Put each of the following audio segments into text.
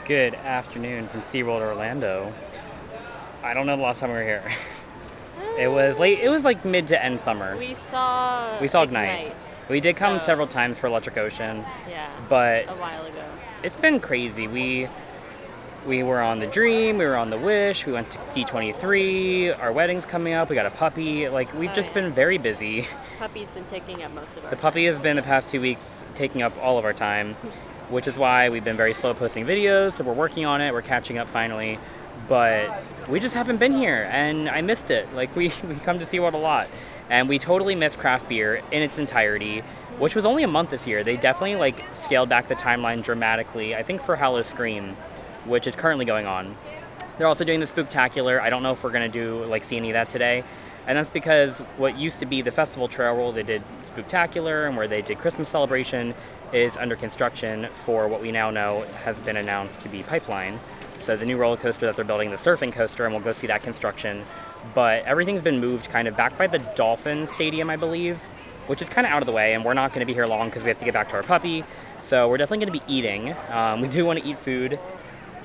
Good afternoon from SeaWorld Orlando. I don't know the last time we were here. It was late. It was like mid to end summer. We saw Ignite. We did come several times for Electric Ocean. Yeah. But a while ago. It's been crazy. We were on the Dream. We were on the Wish. We went to D23. Our wedding's coming up. We got a puppy. Like we've just been very busy. Puppy's been taking up most of our. The puppy has been the past 2 weeks taking up all of our time. Which is why we've been very slow posting videos, so we're working on it, we're catching up finally, but we just haven't been here, and I missed it. Like, we come to SeaWorld a lot, and we totally missed craft beer in its entirety, which was only a month this year. They definitely, like, scaled back the timeline dramatically, I think for Hello Scream, which is currently going on. They're also doing the Spooktacular. I don't know if we're gonna see any of that today, and that's because what used to be the festival trail roll, they did Spooktacular, and where they did Christmas Celebration, is under construction for what we now know has been announced to be Pipeline. So the new roller coaster that they're building, the surfing coaster, and we'll go see that construction. But everything's been moved kind of back by the Dolphin Stadium, I believe, which is kind of out of the way, and we're not going to be here long because we have to get back to our puppy. So we're definitely going to be eating. We do want to eat food.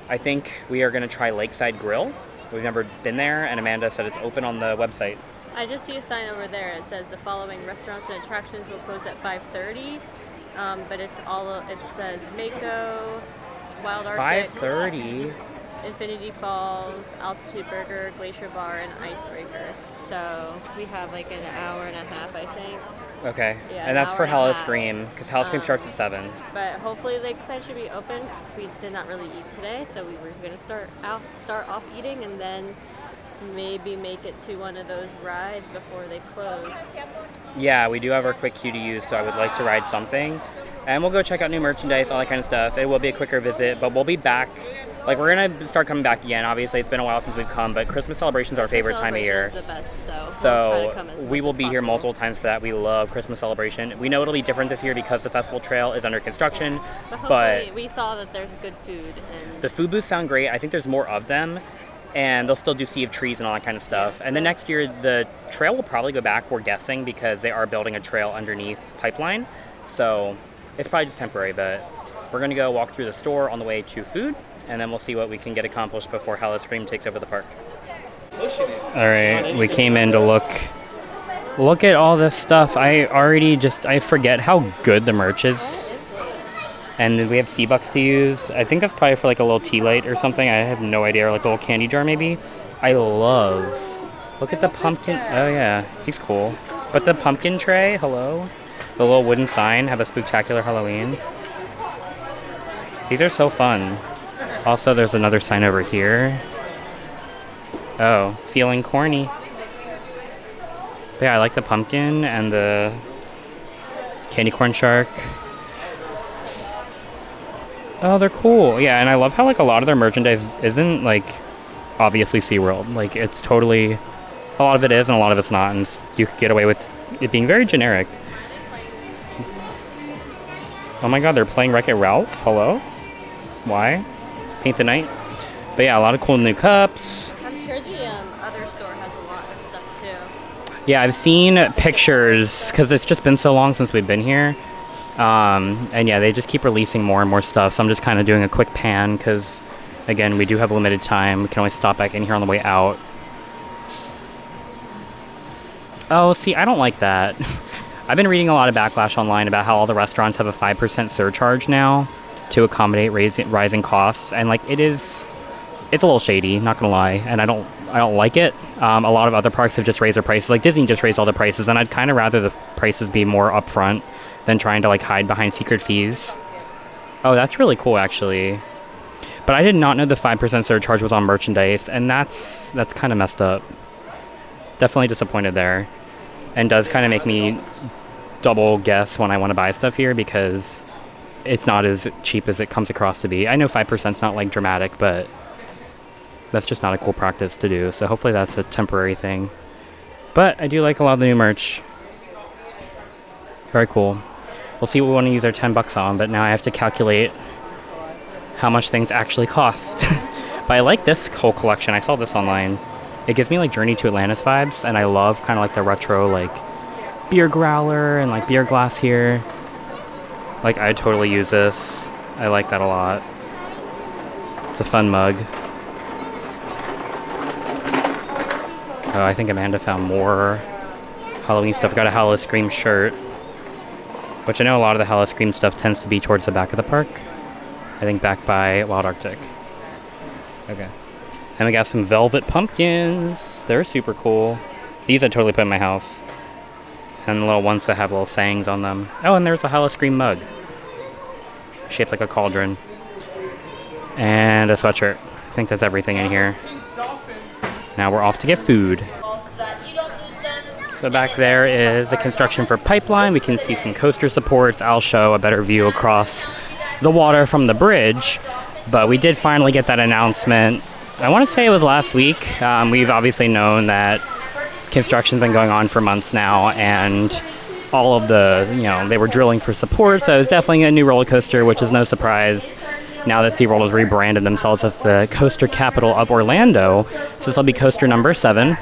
I think we are going to try Lakeside Grill. We've never been there, and Amanda said it's open on the website. I just see a sign over there. It says the following restaurants and attractions will close at 5:30. But it says Mako, Wild Arctic, 5:30. Infinity Falls, Altitude Burger, Glacier Bar, and Icebreaker. So we have like an hour and a half, I think. Okay, yeah, and that's for Hello Scream, because Hello Scream starts at 7. But hopefully Lakeside should be open, because we did not really eat today, so we were going to start off eating, and then maybe make it to one of those rides before they close. Yeah, we do have our quick queue to use, so I would like to ride something. And we'll go check out new merchandise, all that kind of stuff. It will be a quicker visit, but we'll be back. Like, we're going to start coming back again. Obviously, it's been a while since we've come, but Christmas Celebration is our favorite time of year. Is the best, so we will be here multiple times for that. We love Christmas Celebration. We know it'll be different this year because the festival trail is under construction. But we saw that there's good food. And the food booths sound great. I think there's more of them. And they'll still do Sea of Trees and all that kind of stuff. Yeah, and then next year, the trail will probably go back, we're guessing, because they are building a trail underneath Pipeline. So it's probably just temporary, but we're going to go walk through the store on the way to food, and then we'll see what we can get accomplished before Hello Scream takes over the park. All right, we came in to look at all this stuff. I forget how good the merch is. And then we have C-Bucks to use. I think that's probably for like a little tea light or something. I have no idea. Or like a little candy jar maybe. Look at the pumpkin. Oh yeah, he's cool. But the pumpkin tray, hello? The little wooden sign, have a Spooktacular Halloween. These are so fun. Also, there's another sign over here. Oh, feeling corny. But yeah, I like the pumpkin and the candy corn shark. Oh, they're cool. Yeah, and I love how like a lot of their merchandise isn't like obviously SeaWorld. Like it's totally, a lot of it is and a lot of it's not, and you could get away with it being very generic. Oh my god, they're playing Wreck-It Ralph? Hello? Why? Paint the Night? But yeah, a lot of cool new cups. I'm sure the other store has a lot of stuff too. Yeah, I've seen pictures because it's just been so long since we've been here. And yeah, they just keep releasing more and more stuff, so I'm just kind of doing a quick pan because, again, we do have limited time. We can always stop back in here on the way out. Oh, see, I don't like that. I've been reading a lot of backlash online about how all the restaurants have a 5% surcharge now to accommodate rising costs, and like it's a little shady, not gonna lie, and I don't like it. A lot of other parks have just raised their prices, like Disney just raised all the prices, and I'd kind of rather the prices be more upfront than trying to like hide behind secret fees. Oh, that's really cool actually. But I did not know the 5% surcharge was on merchandise, and that's kind of messed up. Definitely disappointed there. And does kind of make me double guess when I want to buy stuff here because it's not as cheap as it comes across to be. I know 5%'s not like dramatic, but that's just not a cool practice to do. So hopefully that's a temporary thing. But I do like a lot of the new merch. Very cool. We'll see what we want to use our $10 on, but now I have to calculate how much things actually cost. But I like this whole collection. I saw this online. It gives me like Journey to Atlantis vibes, and I love kind of like the retro like beer growler and like beer glass here. Like I'd totally use this. I like that a lot. It's a fun mug. Oh, I think Amanda found more Halloween stuff. Got a Halloween shirt, which I know a lot of the Halloween stuff tends to be towards the back of the park. I think back by Wild Arctic. Okay. And we got some velvet pumpkins. They're super cool. These I'd totally put in my house. And the little ones that have little sayings on them. Oh, and there's a Halloween mug. Shaped like a cauldron. And a sweatshirt. I think that's everything in here. Now we're off to get food. So back there is the construction for pipeline. We can see some coaster supports. I'll show a better view across the water from the bridge. But we did finally get that announcement. I want to say it was last week. We've obviously known that construction's been going on for months now, and all of the, they were drilling for support, so it was definitely a new roller coaster, which is no surprise now that SeaWorld has rebranded themselves as the coaster capital of Orlando. So this will be coaster number 7.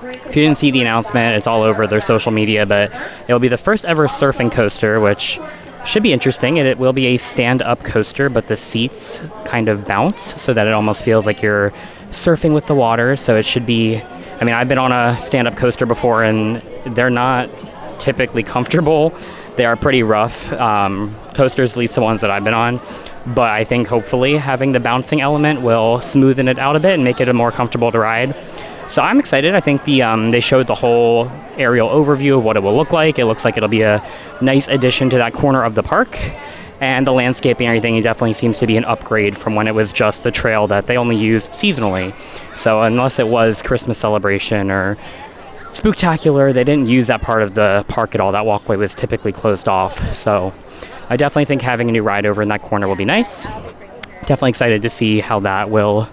If you didn't see the announcement, it's all over their social media, but it will be the first ever surfing coaster, which should be interesting. It will be a stand-up coaster, but the seats kind of bounce so that it almost feels like you're surfing with the water. So it should be, I've been on a stand-up coaster before, and they're not typically comfortable. They are pretty rough coasters, at least the ones that I've been on. But I think hopefully having the bouncing element will smoothen it out a bit and make it a more comfortable to ride. So I'm excited. I think they showed the whole aerial overview of what it will look like. It looks like it'll be a nice addition to that corner of the park. And the landscaping and everything, it definitely seems to be an upgrade from when it was just the trail that they only used seasonally. So unless it was Christmas celebration or Spooktacular, they didn't use that part of the park at all. That walkway was typically closed off. So I definitely think having a new ride over in that corner will be nice. Definitely excited to see how that will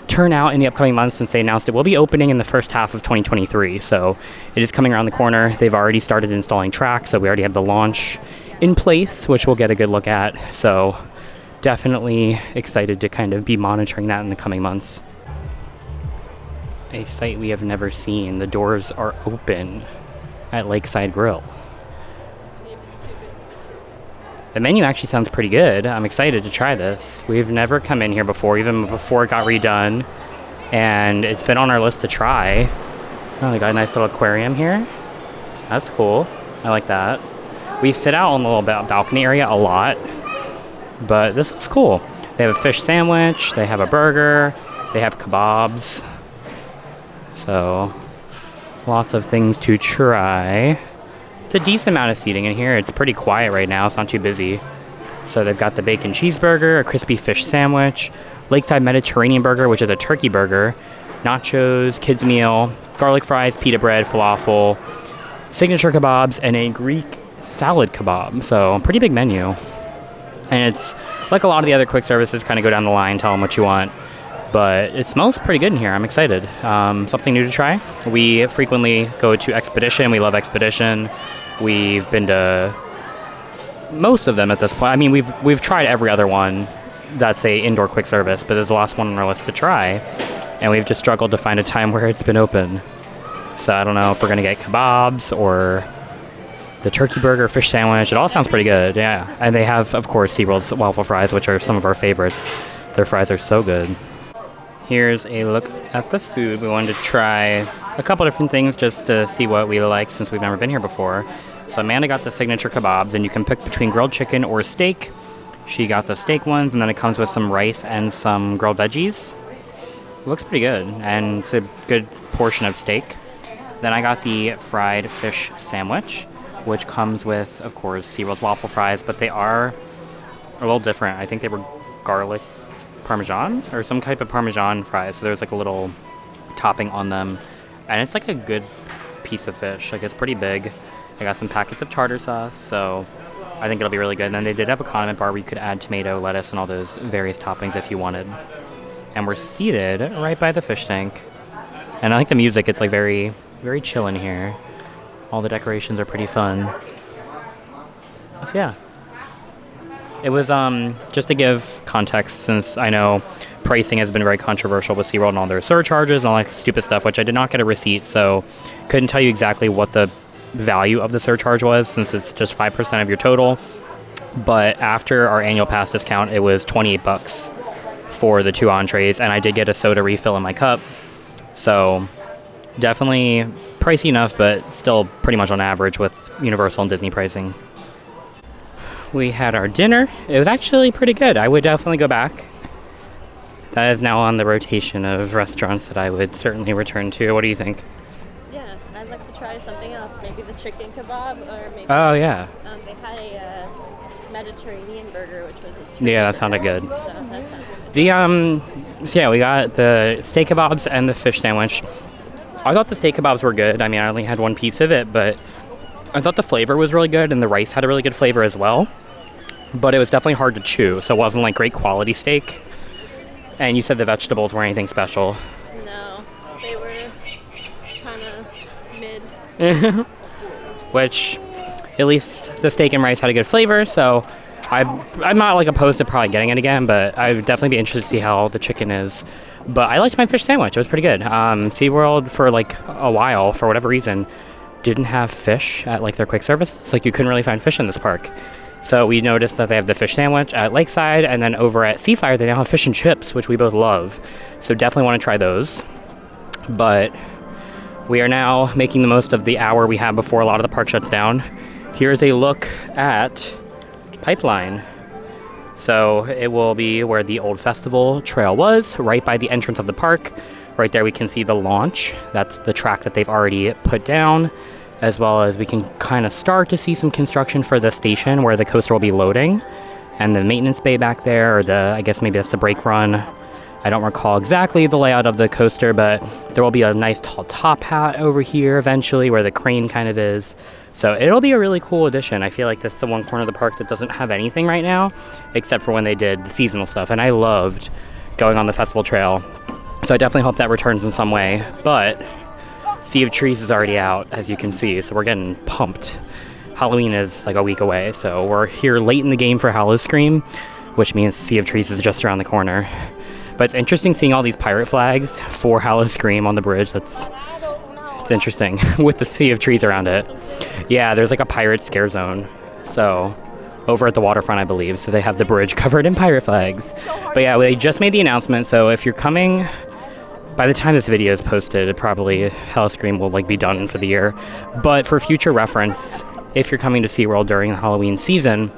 turn out in the upcoming months, since they announced it will be opening in the first half of 2023. So it is coming around the corner. They've already started installing tracks, so we already have the launch in place, which we'll get a good look at. So definitely excited to kind of be monitoring that in the coming months. A sight we have never seen. The doors are open at Lakeside Grill. The menu actually sounds pretty good. I'm excited to try this. We've never come in here before, even before it got redone. And it's been on our list to try. Oh, they got a nice little aquarium here. That's cool. I like that. We sit out on the little balcony area a lot. But this is cool. They have a fish sandwich. They have a burger. They have kebabs. So, lots of things to try. It's a decent amount of seating in here. It's pretty quiet right now. It's not too busy. So they've got the bacon cheeseburger, a crispy fish sandwich, Lakeside Mediterranean burger, which is a turkey burger, nachos, kids meal, garlic fries, pita bread, falafel, signature kebabs, and a Greek salad kebab. So pretty big menu. And it's like a lot of the other quick services, kind of go down the line, tell them what you want. But it smells pretty good in here. I'm excited. Something new to try. We frequently go to Expedition. We love Expedition. We've been to most of them at this point. We've tried every other one that's a indoor quick service, but it's the last one on our list to try. And we've just struggled to find a time where it's been open. So I don't know if we're gonna get kebabs or the turkey burger, fish sandwich. It all sounds pretty good, yeah. And they have, of course, SeaWorld's waffle fries, which are some of our favorites. Their fries are so good. Here's a look at the food. We wanted to try a couple different things just to see what we like, since we've never been here before. So Amanda got the signature kebabs, and you can pick between grilled chicken or steak. She got the steak ones, and then it comes with some rice and some grilled veggies. It looks pretty good, and it's a good portion of steak. Then I got the fried fish sandwich, which comes with, of course, SeaWorld's waffle fries, but they are a little different. I think they were garlic Parmesan or some type of Parmesan fries. So there's like a little topping on them, and it's like a good piece of fish. Like, it's pretty big. I got some packets of tartar sauce, so I think it'll be really good. And then they did have a condiment bar where you could add tomato, lettuce, and all those various toppings if you wanted. And we're seated right by the fish tank. And I like the music. It's like very, very chill in here. All the decorations are pretty fun. So yeah. It was, just to give context, since I know pricing has been very controversial with SeaWorld and all their surcharges and all that stupid stuff, which I did not get a receipt, so couldn't tell you exactly what the value of the surcharge was, since it's just 5% of your total. But after our annual pass discount, it was $28 for the 2 entrees, and I did get a soda refill in my cup. So definitely pricey enough, but still pretty much on average with Universal and Disney pricing. We had our dinner. It was actually pretty good. I would definitely go back. That is now on the rotation of restaurants that I would certainly return to. What do you think? Yeah, I'd like to try something else. Maybe the chicken kebab, or maybe. Oh yeah. They had a Mediterranean burger, which was a Yeah, that sounded good. So that sounded good. So yeah, we got the steak kebabs and the fish sandwich. I thought the steak kebabs were good. I mean, I only had one piece of it, but I thought the flavor was really good, and the rice had a really good flavor as well. But it was definitely hard to chew, so it wasn't like great quality steak. And you said the vegetables weren't anything special. No, they were kind of mid. Which, at least the steak and rice had a good flavor, so I'm not like opposed to probably getting it again, but I would definitely be interested to see how the chicken is. But I liked my fish sandwich. It was pretty good. SeaWorld, for like a while, for whatever reason, didn't have fish at like their quick services. Like, you couldn't really find fish in this park. So we noticed that they have the fish sandwich at Lakeside, and then over at Seafire they now have fish and chips, which we both love. So definitely want to try those. But we are now making the most of the hour we have before a lot of the park shuts down. Here's a look at Pipeline. So it will be where the old festival trail was, right by the entrance of the park. Right there we can see the launch. That's the track that they've already put down, as well as we can kind of start to see some construction for the station where the coaster will be loading, and the maintenance bay back there, or I guess maybe that's the brake run. I don't recall exactly the layout of the coaster, but there will be a nice tall top hat over here eventually where the crane kind of is. So it'll be a really cool addition. I feel like this is the one corner of the park that doesn't have anything right now, except for when they did the seasonal stuff, and I loved going on the festival trail. So I definitely hope that returns in some way, but Sea of Trees is already out, as you can see, so we're getting pumped. Halloween is like a week away, so we're here late in the game for Howl-O-Scream, which means Sea of Trees is just around the corner. But it's interesting seeing all these pirate flags for Howl-O-Scream on the bridge. It's interesting, with the Sea of Trees around it. Yeah, there's like a pirate scare zone, so over at the waterfront, I believe, so they have the bridge covered in pirate flags. But yeah, they just made the announcement, so if you're coming, by the time this video is posted, probably Howl-O-Scream will like be done for the year. But for future reference, if you're coming to SeaWorld during the Halloween season,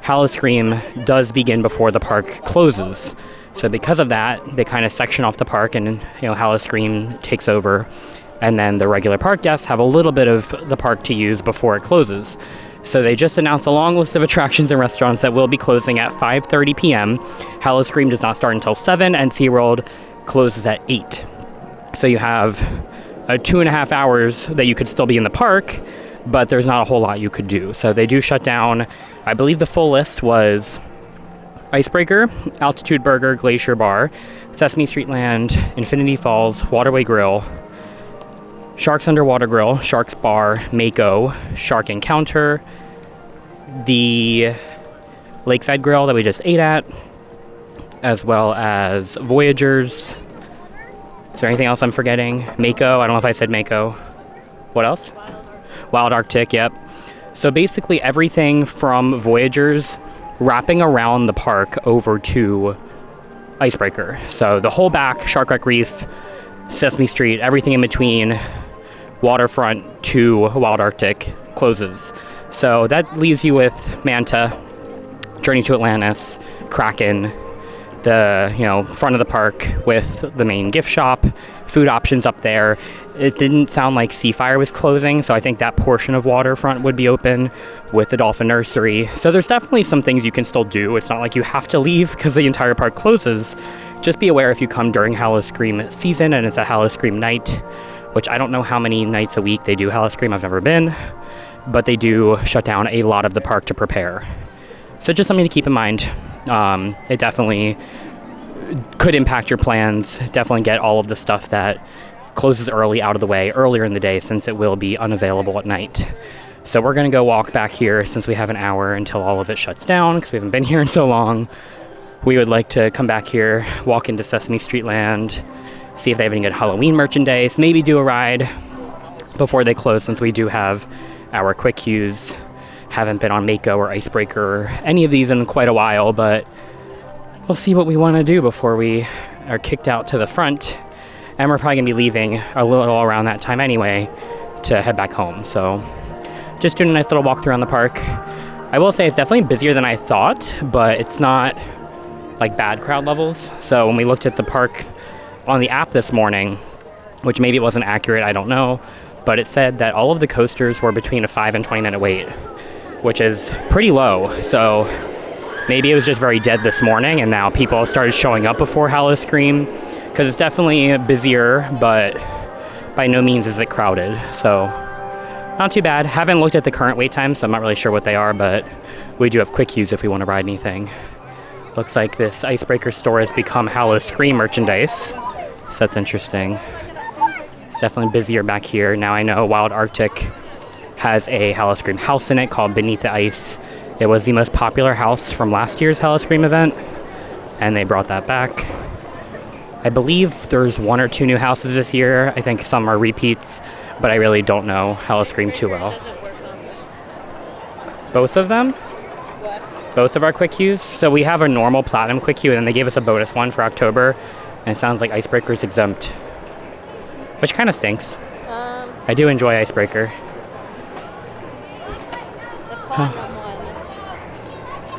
Howl-O-Scream does begin before the park closes. So because of that, they kind of section off the park, and Howl-O-Scream takes over, and then the regular park guests have a little bit of the park to use before it closes. So they just announced a long list of attractions and restaurants that will be closing at 5:30 p.m. Howl-O-Scream does not start until 7, and SeaWorld closes at 8. So you have 2.5 hours that you could still be in the park, but there's not a whole lot you could do. So they do shut down. I believe the full list was Icebreaker, Altitude Burger, Glacier Bar, Sesame Street Land, Infinity Falls, Waterway Grill, Sharks Underwater Grill, Sharks Bar, Mako, Shark Encounter, the Lakeside Grill that we just ate at, as well as Voyagers. Is there anything else I'm forgetting? Mako, I don't know if I said Mako. What else? Wild Arctic, yep. So basically everything from Voyagers wrapping around the park over to Icebreaker. So the whole back, Shark Wreck Reef, Sesame Street, everything in between, waterfront to Wild Arctic closes. So that leaves you with Manta, Journey to Atlantis, Kraken, the front of the park with the main gift shop, food options up there. It didn't sound like Seafire was closing, so I think that portion of waterfront would be open with the Dolphin Nursery. So there's definitely some things you can still do. It's not like you have to leave because the entire park closes. Just be aware if you come during Howl-O-Scream season and it's a Howl-O-Scream night, which I don't know how many nights a week they do Howl-O-Scream. I've never been, but they do shut down a lot of the park to prepare. So just something to keep in mind. It definitely could impact your plans. Definitely get all of the stuff that closes early out of the way earlier in the day, since it will be unavailable at night. So we're going to go walk back here since we have an hour until all of it shuts down, because we haven't been here in so long. We would like to come back here, walk into Sesame Street Land, see if they have any good Halloween merchandise, maybe do a ride before they close, since we do have our quick queues. Haven't been on Mako or Icebreaker or any of these in quite a while, but we'll see what we want to do before we are kicked out to the front. And we're probably going to be leaving a little around that time anyway to head back home. So just doing a nice little walk through around the park. I will say it's definitely busier than I thought, but it's not like bad crowd levels. So when we looked at the park on the app this morning, which maybe it wasn't accurate, I don't know, but it said that all of the coasters were between a 5 and 20 minute wait, which is pretty low. So maybe it was just very dead this morning and now people started showing up before Howl-O-Scream, because it's definitely busier, but by no means is it crowded. So not too bad. Haven't looked at the current wait times, so I'm not really sure what they are, but we do have quick queues if we want to ride anything. Looks like this Icebreaker store has become Howl-O-Scream merchandise, so that's interesting. It's definitely busier back here. Now I know Wild Arctic has a Howl-O-Scream house in it called Beneath the Ice. It was the most popular house from last year's Howl-O-Scream event, and they brought that back. I believe there's 1 or 2 new houses this year. I think some are repeats, but I really don't know Howl-O-Scream too well. Both of them? Both of our quick queues. So we have a normal platinum quick queue, and then they gave us a bonus one for October, and it sounds like Icebreaker's exempt, which kind of stinks. I do enjoy Icebreaker. The platinum one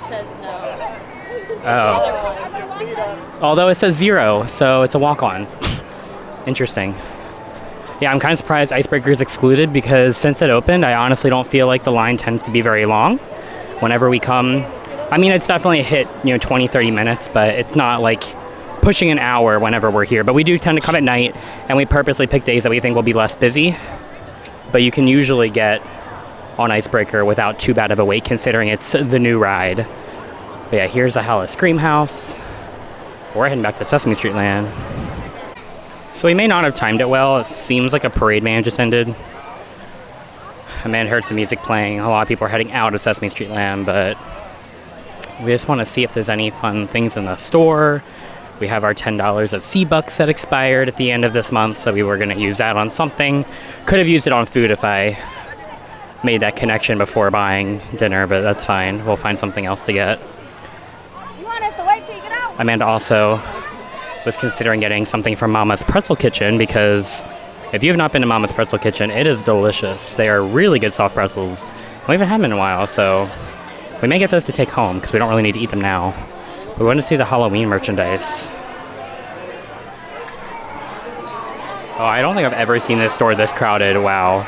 says no. Oh. Although it says 0, so it's a walk-on. Interesting. Yeah, I'm kind of surprised Icebreaker's excluded, because since it opened, I honestly don't feel like the line tends to be very long whenever we come. I mean, it's definitely hit, 20, 30 minutes, but it's not like pushing an hour whenever we're here. But we do tend to come at night, and we purposely pick days that we think will be less busy. But you can usually get on Icebreaker without too bad of a wait, considering it's the new ride. But yeah, here's a Howl-O-Scream house. We're heading back to Sesame Street Land. So we may not have timed it well. It seems like a parade man just ended. I may have heard some music playing. A lot of people are heading out of Sesame Street Land, but we just want to see if there's any fun things in the store. We have our $10 of SeaBucks that expired at the end of this month, so we were going to use that on something. Could have used it on food if I made that connection before buying dinner, but that's fine. We'll find something else to get. You want us to wait till you get out? Amanda also was considering getting something from Mama's Pretzel Kitchen, because if you have not been to Mama's Pretzel Kitchen, it is delicious. They are really good soft pretzels. We haven't had them in a while, so we may get those to take home because we don't really need to eat them now. But we want to see the Halloween merchandise. Oh, I don't think I've ever seen this store this crowded. Wow.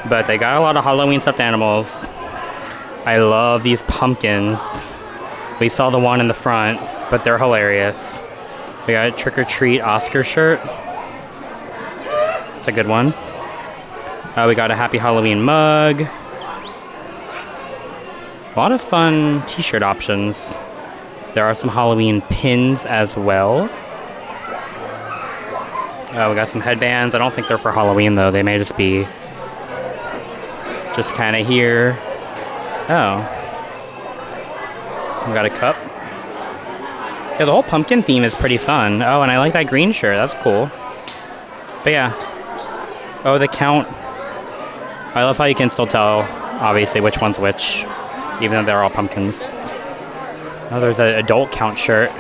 But they got a lot of Halloween stuffed animals. I love these pumpkins. We saw the one in the front, but they're hilarious. We got a Trick or Treat Oscar shirt. It's a good one. We got a Happy Halloween mug. A lot of fun t-shirt options. There are some Halloween pins as well. We got some headbands. I don't think they're for Halloween though. They may just be kind of here. Oh. We got a cup. Yeah, the whole pumpkin theme is pretty fun. Oh, and I like that green shirt. That's cool. But yeah. Oh, the count. I love how you can still tell, obviously, which one's which, even though they're all pumpkins. Oh, there's an adult count shirt.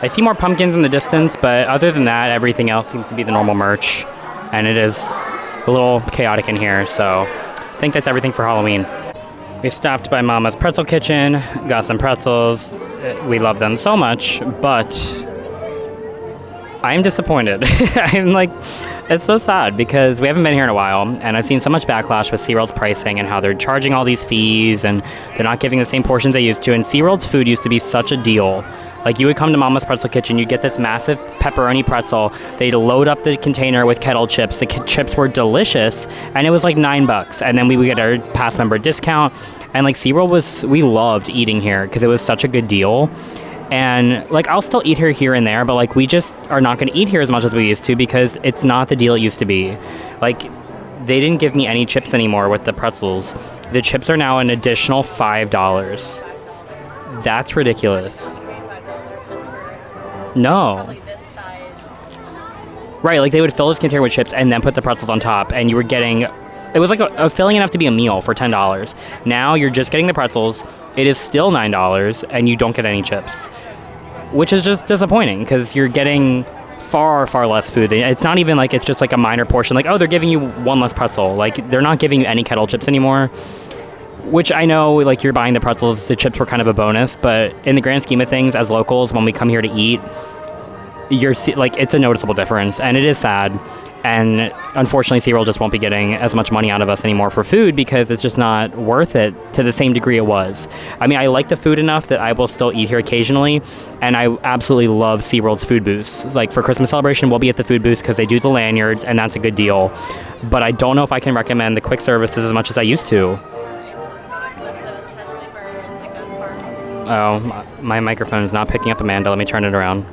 I see more pumpkins in the distance, but other than that, everything else seems to be the normal merch. And it is a little chaotic in here, so I think that's everything for Halloween. We stopped by Mama's Pretzel Kitchen, got some pretzels. We love them so much, but I'm disappointed. I'm like, it's so sad because we haven't been here in a while, and I've seen so much backlash with SeaWorld's pricing and how they're charging all these fees and they're not giving the same portions they used to. And SeaWorld's food used to be such a deal. Like, you would come to Mama's Pretzel Kitchen, you'd get this massive pepperoni pretzel. They'd load up the container with kettle chips. The chips were delicious, and it was like $9. And then we would get our past member discount. And like, SeaWorld we loved eating here because it was such a good deal. And like, I'll still eat here and there, but like, we just are not going to eat here as much as we used to because it's not the deal it used to be. Like, they didn't give me any chips anymore with the pretzels. The chips are now an additional $5. That's ridiculous. No. Right, like, they would fill this container with chips and then put the pretzels on top, and you were getting, it was like a filling enough to be a meal for $10. Now you're just getting the pretzels. It is still $9, and you don't get any chips. which is just disappointing because you're getting far less food. It's not even like it's just like a minor portion, like, oh, they're giving you one less pretzel. Like, they're not giving you any kettle chips anymore, which I know, like, you're buying the pretzels, the chips were kind of a bonus, but in the grand scheme of things, as locals, when we come here to eat, like, it's a noticeable difference, and it is sad. And unfortunately, SeaWorld just won't be getting as much money out of us anymore for food because it's just not worth it to the same degree it was. I mean, I like the food enough that I will still eat here occasionally, and I absolutely love SeaWorld's food booths. Like, for Christmas celebration, we'll be at the food booths because they do the lanyards, and that's a good deal. But I don't know if I can recommend the quick services as much as I used to. Oh, my microphone is not picking up, Amanda. Let me turn it around.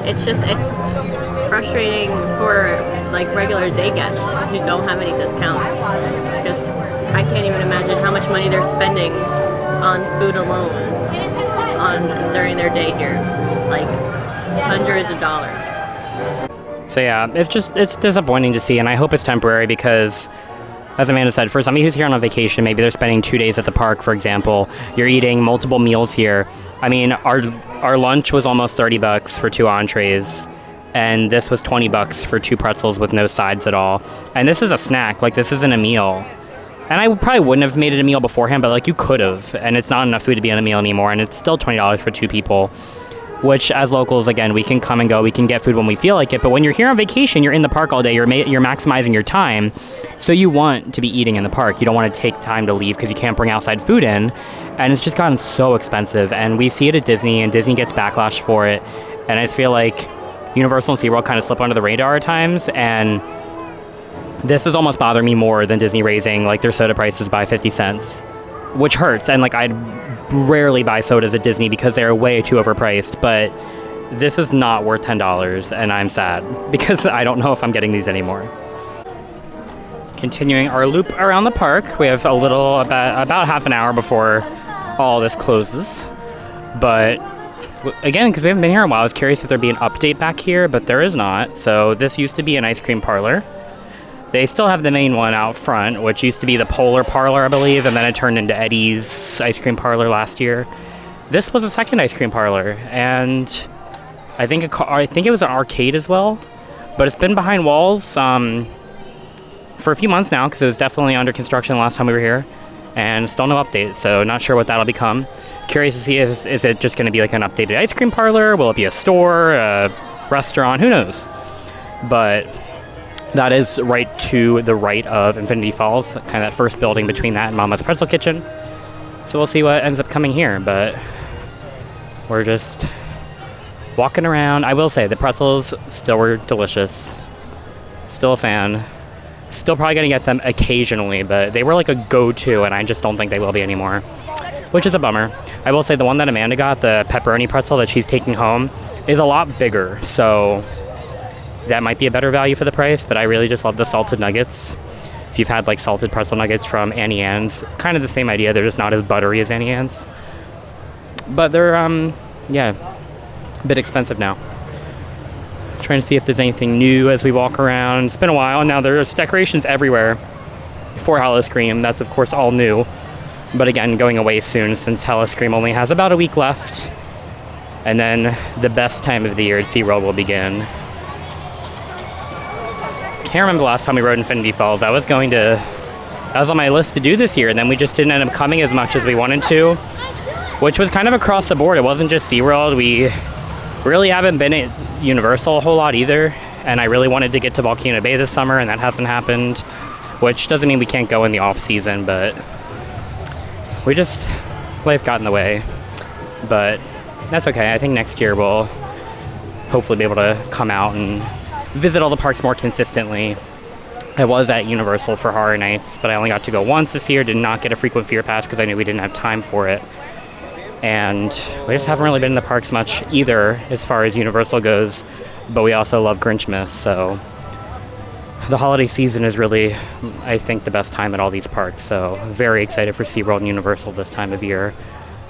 It's frustrating for like regular day guests who don't have any discounts, because I can't even imagine how much money they're spending on food alone during their day here. It's like hundreds of dollars. So yeah, it's disappointing to see, and I hope it's temporary because, as Amanda said, for somebody who's here on a vacation, maybe they're spending 2 days at the park, for example, you're eating multiple meals here. I mean, our lunch was almost $30 for 2 entrees, and this was $20 for 2 pretzels with no sides at all. And this is a snack, like, this isn't a meal. And I probably wouldn't have made it a meal beforehand, but like, you could have, and it's not enough food to be on a meal anymore, and it's still $20 for 2 people. Which, as locals, again, we can come and go, we can get food when we feel like it, but when you're here on vacation, you're in the park all day, you're maximizing your time, so you want to be eating in the park. You don't want to take time to leave because you can't bring outside food in, and it's just gotten so expensive, and we see it at Disney, and Disney gets backlash for it, and I just feel like Universal and SeaWorld kind of slip under the radar at times, and this is almost bothering me more than Disney raising, like, their soda prices by 50 cents, which hurts, and like, I'd rarely buy sodas at Disney because they're way too overpriced, but this is not worth $10, and I'm sad because I don't know if I'm getting these anymore. Continuing our loop around the park, we have about half an hour before all this closes, but again, because we haven't been here in a while, I was curious if there'd be an update back here, but there is not. So this used to be an ice cream parlor. They still have the main one out front, which used to be the Polar Parlor, I believe, and then it turned into Eddie's ice cream parlor last year. This was a second ice cream parlor, and I think it was an arcade as well, but it's been behind walls for a few months now because it was definitely under construction last time we were here, and still no update, so not sure what that'll become. Curious to see is it just going to be like an updated ice cream parlor? Will it be a store, a restaurant? Who knows? But that is right to the right of Infinity Falls, kind of that first building between that and Mama's Pretzel Kitchen. So we'll see what ends up coming here, but we're just walking around. I will say the pretzels still were delicious. Still a fan. Still probably going to get them occasionally, but they were like a go-to, and I just don't think they will be anymore, which is a bummer. I will say the one that Amanda got, the pepperoni pretzel that she's taking home, is a lot bigger, so that might be a better value for the price, but I really just love the salted nuggets. If you've had like salted pretzel nuggets from Annie Ann's, kind of the same idea, they're just not as buttery as Annie Ann's. But they're, yeah, a bit expensive now. Trying to see if there's anything new as we walk around. It's been a while now, there's decorations everywhere for Howl-O-Scream. That's of course all new, but again, going away soon since Howl-O-Scream only has about a week left. And then the best time of the year at SeaWorld will begin. Can't remember the last time we rode Infinity Falls. That was on my list to do this year, and then we just didn't end up coming as much as we wanted to, which was kind of across the board. It wasn't just SeaWorld. We really haven't been at Universal a whole lot either, and I really wanted to get to Volcano Bay this summer, and that hasn't happened, which doesn't mean we can't go in the off season, but life got in the way. But that's okay. I think next year we'll hopefully be able to come out and visit all the parks more consistently. I was at Universal for Horror Nights, but I only got to go once this year. Did not get a frequent fear pass because I knew we didn't have time for it. And we just haven't really been in the parks much either as far as Universal goes, but we also love Grinchmas, so the holiday season is really, I think, the best time at all these parks, so very excited for SeaWorld and Universal this time of year,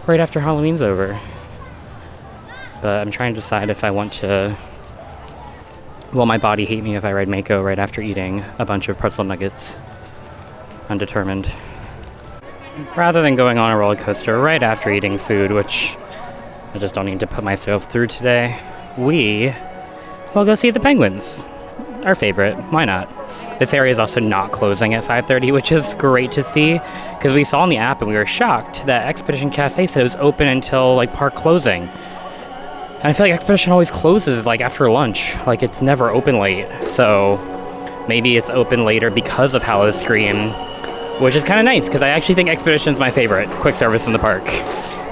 right after Halloween's over. But I'm trying to decide if I want to, will my body hate me if I ride Mako right after eating a bunch of pretzel nuggets? Undetermined. Rather than going on a roller coaster right after eating food, which I just don't need to put myself through today. We will go see the penguins. Our favorite. Why not? This area is also not closing at 5:30, which is great to see, because we saw on the app and we were shocked that Expedition Cafe said it was open until like park closing. And I feel like Expedition always closes like after lunch. Like it's never open late. So maybe it's open later because of Howl-O-Scream, which is kind of nice because I actually think Expedition is my favorite quick service in the park.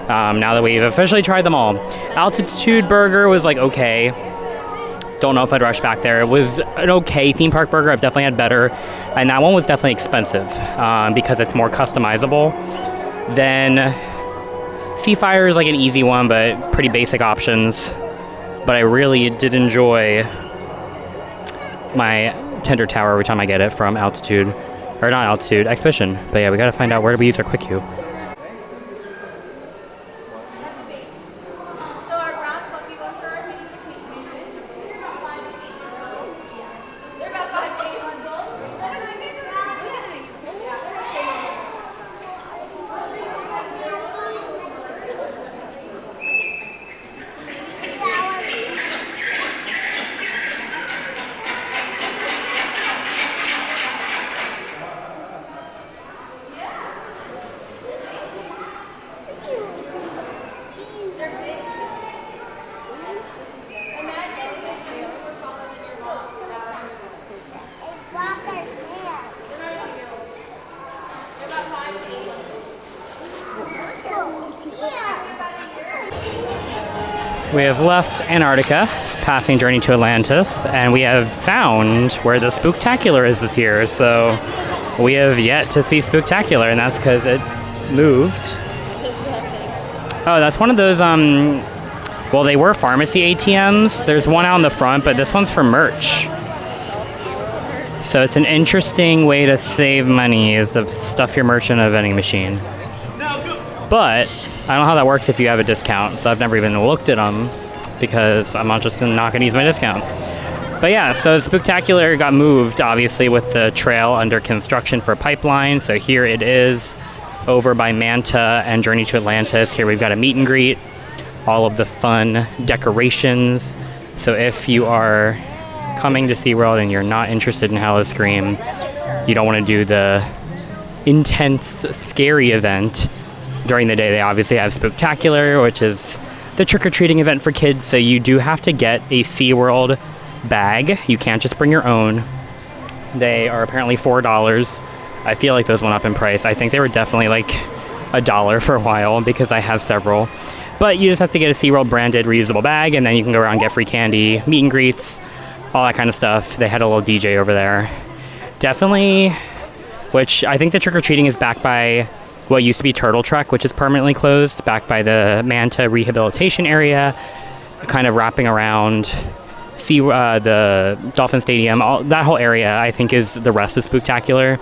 Now that we've officially tried them all. Altitude Burger was like okay. Don't know if I'd rush back there. It was an okay theme park burger. I've definitely had better. And that one was definitely expensive because it's more customizable. Then Seafire is like an easy one, but pretty basic options. But I really did enjoy my Tender Tower every time I get it from Altitude. Or not Altitude, Expedition. But yeah, we gotta find out where do we use our quick queue. We have left Antarctica, passing Journey to Atlantis, and we have found where the Spooktacular is this year. So we have yet to see Spooktacular, and that's because it moved. Oh, that's one of those, well, they were pharmacy ATMs. There's one out in the front, but this one's for merch. So it's an interesting way to save money, is to stuff your merch in a vending machine. But I don't know how that works if you have a discount, so I've never even looked at them because I'm not going to use my discount. But yeah, so Spooktacular got moved, obviously, with the trail under construction for pipeline. So here it is over by Manta and Journey to Atlantis. Here we've got a meet and greet, all of the fun decorations. So if you are coming to SeaWorld and you're not interested in Howl-O-Scream, you don't want to do the intense, scary event. During the day, they obviously have Spooktacular, which is the trick-or-treating event for kids, so you do have to get a SeaWorld bag. You can't just bring your own. They are apparently $4. I feel like those went up in price. I think they were definitely like $1 for a while because I have several. But you just have to get a SeaWorld branded reusable bag, and then you can go around and get free candy, meet and greets, all that kind of stuff. They had a little DJ over there. Definitely, which I think the trick-or-treating is backed by what used to be Turtle Trek, which is permanently closed, back by the Manta rehabilitation area, kind of wrapping around the Dolphin Stadium. That whole area, I think, is the rest of Spooktacular.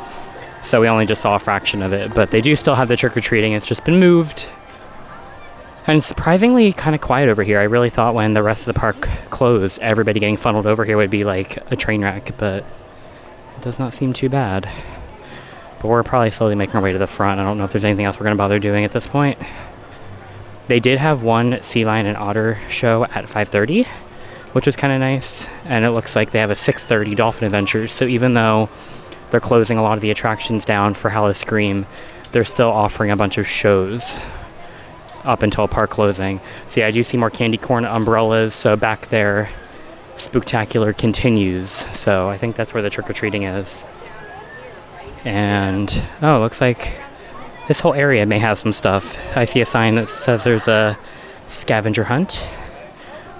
So we only just saw a fraction of it, but they do still have the trick-or-treating. It's just been moved. And it's surprisingly kind of quiet over here. I really thought when the rest of the park closed, everybody getting funneled over here would be like a train wreck, but it does not seem too bad. But we're probably slowly making our way to the front. I don't know if there's anything else we're going to bother doing at this point. They did have one sea lion and otter show at 5:30, which was kind of nice. And it looks like they have a 6:30 Dolphin Adventures. So even though they're closing a lot of the attractions down for Howl-O-Scream, they're still offering a bunch of shows up until park closing. So yeah, I do see more candy corn umbrellas. So back there, Spooktacular continues. So I think that's where the trick-or-treating is. And oh, it looks like this whole area may have some stuff. I see a sign that says there's a scavenger hunt.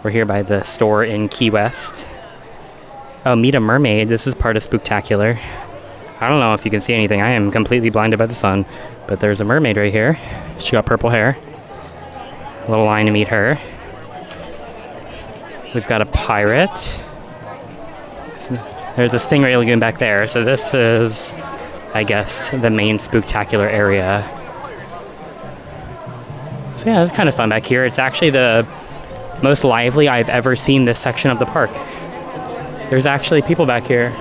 We're here by the store in Key West. Oh, meet a mermaid. This is part of Spooktacular. I don't know if you can see anything. I am completely blinded by the sun. But there's a mermaid right here. She got purple hair. A little line to meet her. We've got a pirate. There's a stingray lagoon back there. So this is, I guess, the main Spooktacular area. So yeah, it's kind of fun back here. It's actually the most lively I've ever seen this section of the park. There's actually people back here.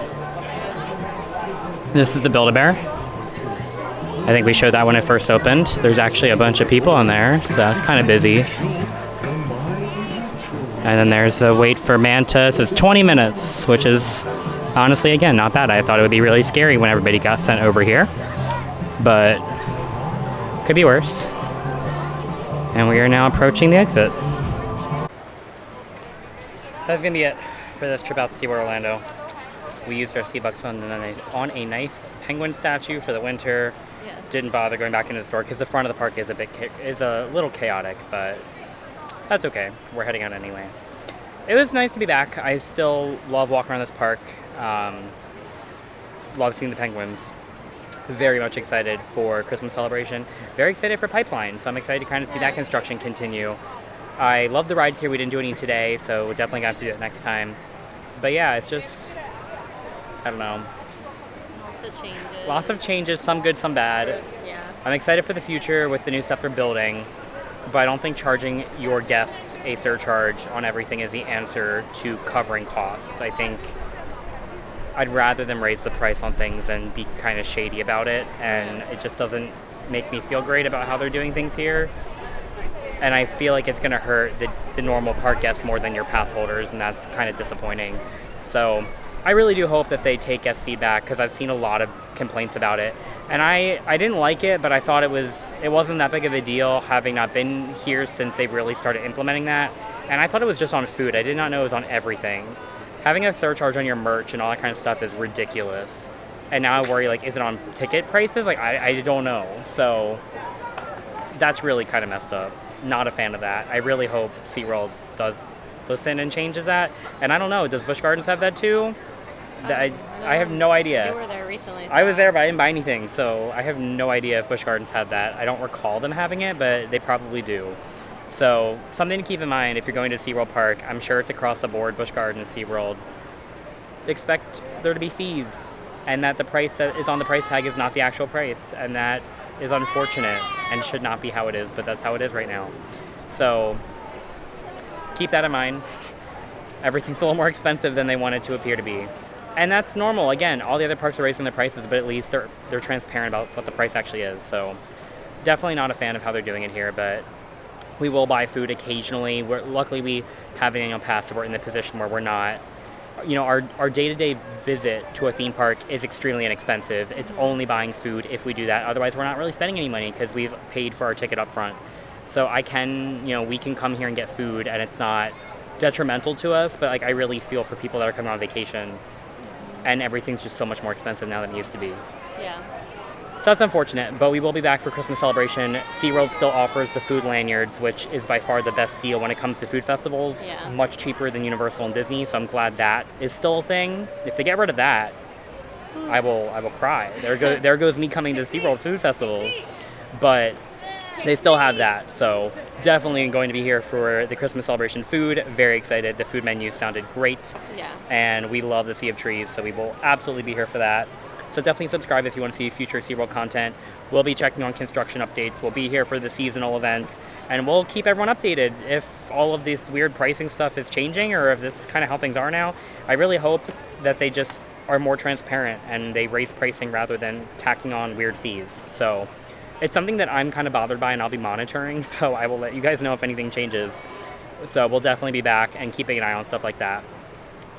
This is the Build-A-Bear. I think we showed that when it first opened. There's actually a bunch of people in there, so that's kind of busy. And then there's the wait for Manta. It says 20 minutes, which is honestly, again, not bad. I thought it would be really scary when everybody got sent over here, but could be worse. And we are now approaching the exit. That's gonna be it for this trip out to SeaWorld Orlando. We used our Sea-Bucks on a nice penguin statue for the winter. Yeah. Didn't bother going back into the store because the front of the park is a little chaotic, but that's okay. We're heading out anyway. It was nice to be back. I still love walking around this park. Love seeing the penguins. Very much excited for Christmas celebration. Very excited for Pipeline, so I'm excited to kind of see that construction continue. I love the rides here. We didn't do any today, so we're definitely going to have to do it next time. But yeah, it's just, I don't know. Lots of changes, some good, some bad. Yeah. I'm excited for the future with the new stuff they're building, but I don't think charging your guests a surcharge on everything is the answer to covering costs. I think I'd rather them raise the price on things and be kind of shady about it, and it just doesn't make me feel great about how they're doing things here. And I feel like it's going to hurt the normal park guests more than your pass holders, and that's kind of disappointing. So I really do hope that they take guest feedback, because I've seen a lot of complaints about it. And I didn't like it, but I thought it wasn't that big of a deal, having not been here since they've really started implementing that. And I thought it was just on food. I did not know it was on everything. Having a surcharge on your merch and all that kind of stuff is ridiculous. And now I worry, like, is it on ticket prices? Like, I don't know. So that's really kind of messed up. Not a fan of that. I really hope SeaWorld does listen and changes that. And I don't know, does Busch Gardens have that too? I have no idea. You were there recently. So I was there, but I didn't buy anything, so I have no idea if Busch Gardens had that. I don't recall them having it, but they probably do. So something to keep in mind if you're going to SeaWorld Park. I'm sure it's across the board, Busch Gardens, SeaWorld. Expect there to be fees, and that the price that is on the price tag is not the actual price, and that is unfortunate and should not be how it is, but that's how it is right now. So keep that in mind. Everything's a little more expensive than they want it to appear to be. And that's normal. Again, all the other parks are raising their prices, but at least they're transparent about what the price actually is. So definitely not a fan of how they're doing it here, but we will buy food occasionally. Luckily we have an annual pass, so we're in the position where we're not, our day-to-day visit to a theme park is extremely inexpensive. It's only buying food if we do that. Otherwise, we're not really spending any money because we've paid for our ticket up front. So we can come here and get food, and it's not detrimental to us, but like I really feel for people that are coming on vacation, and everything's just so much more expensive now than it used to be. Yeah. So that's unfortunate, but we will be back for Christmas celebration. SeaWorld still offers the food lanyards, which is by far the best deal when it comes to food festivals. Yeah. Much cheaper than Universal and Disney, so I'm glad that is still a thing. If they get rid of that, I will cry. There goes me coming to SeaWorld food festivals. But they still have that, so definitely going to be here for the Christmas celebration food. Very excited. The food menu sounded great. Yeah. And we love the Sea of Trees, so we will absolutely be here for that. So definitely subscribe if you want to see future SeaWorld content. We'll be checking on construction updates. We'll be here for the seasonal events, and we'll keep everyone updated if all of this weird pricing stuff is changing, or if this is kind of how things are now. I really hope that they just are more transparent and they raise pricing rather than tacking on weird fees. So it's something that I'm kind of bothered by, and I'll be monitoring, so I will let you guys know if anything changes. So we'll definitely be back and keeping an eye on stuff like that.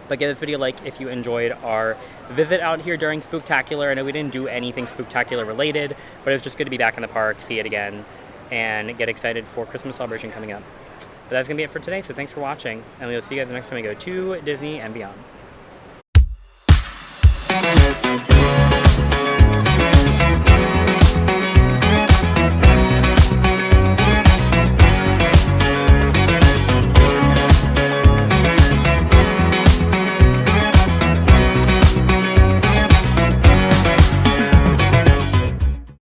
But give this video a like if you enjoyed our visit out here during Spooktacular. I know we didn't do anything Spooktacular related, but it was just good to be back in the park, see it again, and get excited for Christmas celebration coming up. But that's going to be it for today, so thanks for watching, and we'll see you guys the next time we go to Disney and beyond.